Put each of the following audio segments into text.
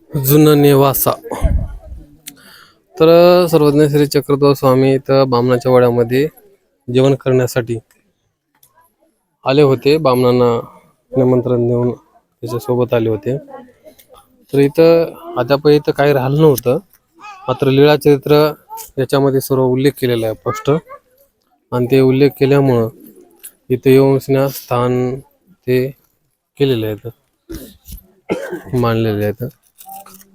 जुनं नेवासा. तर सर्वज्ञ श्री चक्रधर स्वामी इथं बामणाच्या वाड्यामध्ये जेवण करण्यासाठी आले होते. बामणांना निमंत्रण देऊन त्याच्यासोबत आले होते. तर इथं अद्याप इथं काही राहिलं नव्हतं. मात्र लीळा चरित्र याच्यामध्ये सर्व उल्लेख केलेला आहे स्पष्ट. आणि ते उल्लेख केल्यामुळं इथे येऊन स्थान ते केलेले आहेत, मांडलेले आहेत.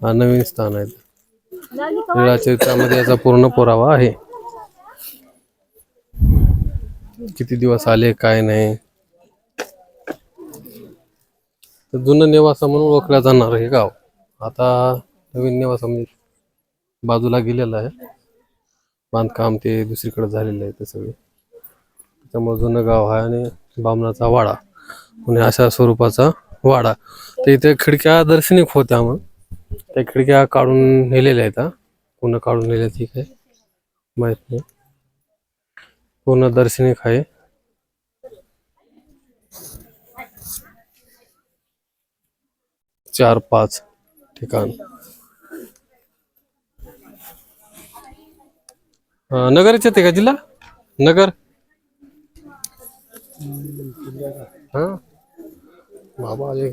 हा नवीन स्थान आहे. लीळा चरित्रामध्ये याचा पूर्ण पुरावा आहे. किती दिवस आले काय नाही. तर जुनं नेवासा म्हणून ओळखलं जाणार हे गाव आता नवीन नेवासा म्हणजे बाजूला गेलेलं आहे. बांधकाम ते दुसरीकडे झालेलं आहे ते सगळे. त्यामुळे जुनं गाव आहे आणि बामणाचा वाडा म्हणजे अशा स्वरूपाचा वाडा. तर इथे खिडक्या दर्शनिक होत्या. मग त्या खिडक्या काढून नेलेल्या आहेत. पूर्ण काढून नेल्या ती काय माहित नाही. पूर्ण दर्शनिक आहे. 4-5 ठिकाण. नगरच येते का जिल्हा नगर? हा बाबा आले.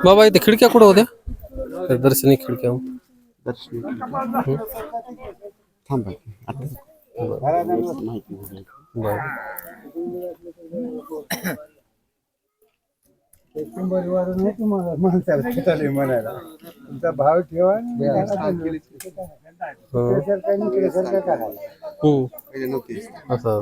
बाबा इथे खिडक्या कुठं होत्या? दर्शनी खिडक्या. म्हणायला तुमचा भाव ठेवा असं